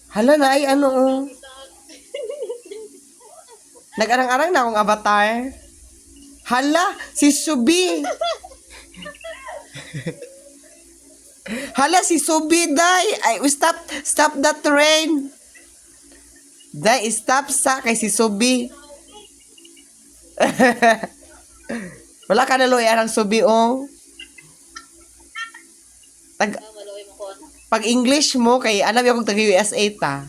Hala na ay ano oh. Nag-arang-arang na akong avatar. Hala, si Subi. Hala, si Subi, day. Ay, stop the train. Day, stop sa kay si Subi. Wala ka na loy arang Subi, oh. Pag English mo, kay alam yung kung taga-USA ta.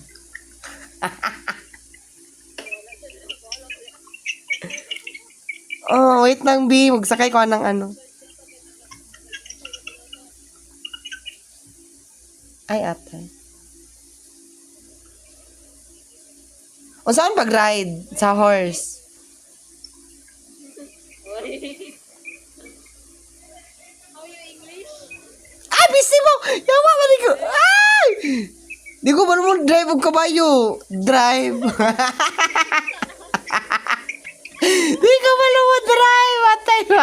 Oh, wait lang, B. Magsakay ko ng ano. Ay, ate. O saan pag-ride? Sa horse? Ah, busy mo! Yawa ba ko? Ay! Di ko ba mo drive og kabayo? Drive. Di ko ba mo drive? Atay mo.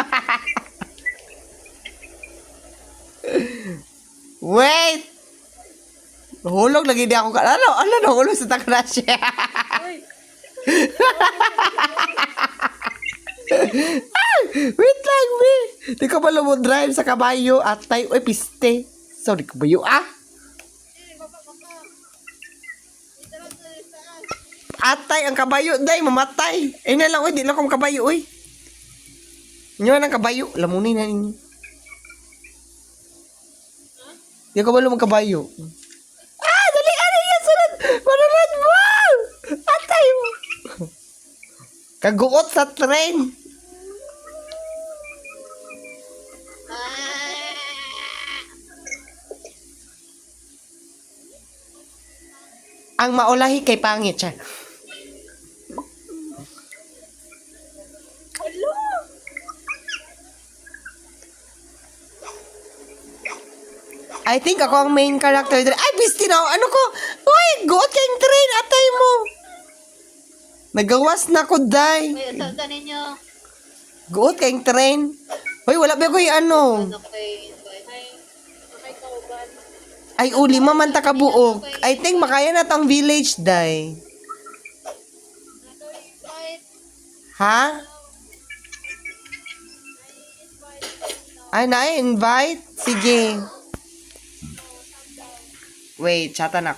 Wait! Hulog lagi di ako ka. Ano, nahulog sa takrasya. Wait lang, B. Di ko ba mo drive sa kabayo? Atay, oy, piste. Sorry, kabayo, ah. Atay, ang kabayo, day, mamatay. Eh, na lang, oy, di lang akong kabayo, oy. Inyo ang kabayo, lamunin na ninyo. Di ko ba lumang kabayo? Ah, dali, ano yan, sunod. Manunod mo! Atay mo. Kaguot sa train. Ang maulahi kay pangit siya. I think ako ang main character. Ay, bisti na ako. Ano ko? Uy, goot kayong train. Atay mo. Nagawas na ko, day. May usasan ninyo. Goot kayong train. Uy, wala ba ko yung ano? Ay, uli, mamanta ka buok. I think makaya na tang village, day. Ha? Ay, na-invite? Sige. Wait, chatan ako.